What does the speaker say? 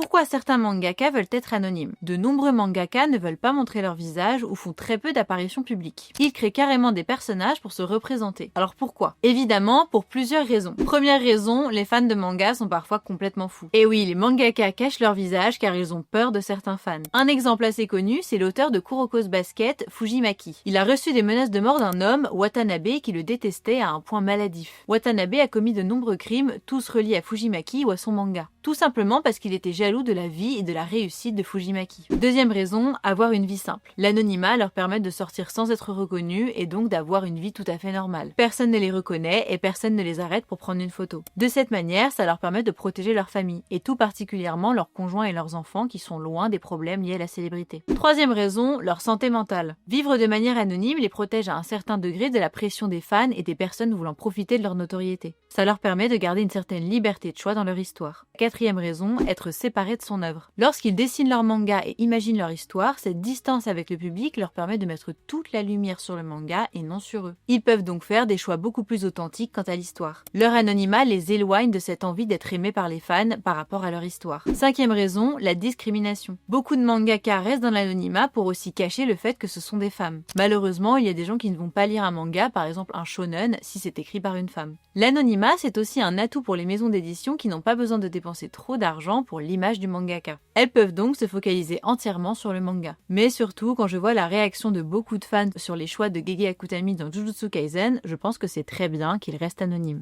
Pourquoi certains mangaka veulent être anonymes? De nombreux mangaka ne veulent pas montrer leur visage ou font très peu d'apparitions publiques. Ils créent carrément des personnages pour se représenter. Alors pourquoi? Évidemment, pour plusieurs raisons. Première raison, les fans de manga sont parfois complètement fous. Et oui, les mangaka cachent leur visage car ils ont peur de certains fans. Un exemple assez connu, c'est l'auteur de Kuroko's Basket, Fujimaki. Il a reçu des menaces de mort d'un homme, Watanabe, qui le détestait à un point maladif. Watanabe a commis de nombreux crimes, tous reliés à Fujimaki ou à son manga. Tout simplement parce qu'il était jaloux de la vie et de la réussite de Fujimaki. Deuxième raison, avoir une vie simple. L'anonymat leur permet de sortir sans être reconnus et donc d'avoir une vie tout à fait normale. Personne ne les reconnaît et personne ne les arrête pour prendre une photo. De cette manière, ça leur permet de protéger leur famille, et tout particulièrement leurs conjoints et leurs enfants qui sont loin des problèmes liés à la célébrité. Troisième raison, leur santé mentale. Vivre de manière anonyme les protège à un certain degré de la pression des fans et des personnes voulant profiter de leur notoriété. Ça leur permet de garder une certaine liberté de choix dans leur histoire. Quatrième raison, être séparé de son œuvre. Lorsqu'ils dessinent leur manga et imaginent leur histoire, cette distance avec le public leur permet de mettre toute la lumière sur le manga et non sur eux. Ils peuvent donc faire des choix beaucoup plus authentiques quant à l'histoire. Leur anonymat les éloigne de cette envie d'être aimés par les fans par rapport à leur histoire. Cinquième raison, la discrimination. Beaucoup de mangaka restent dans l'anonymat pour aussi cacher le fait que ce sont des femmes. Malheureusement, il y a des gens qui ne vont pas lire un manga, par exemple un shonen, si c'est écrit par une femme. L'anonymat, c'est aussi un atout pour les maisons d'édition qui n'ont pas besoin de dépenser trop d'argent pour l'image du mangaka. Elles peuvent donc se focaliser entièrement sur le manga. Mais surtout, quand je vois la réaction de beaucoup de fans sur les choix de Gege Akutami dans Jujutsu Kaisen, je pense que c'est très bien qu'il reste anonyme.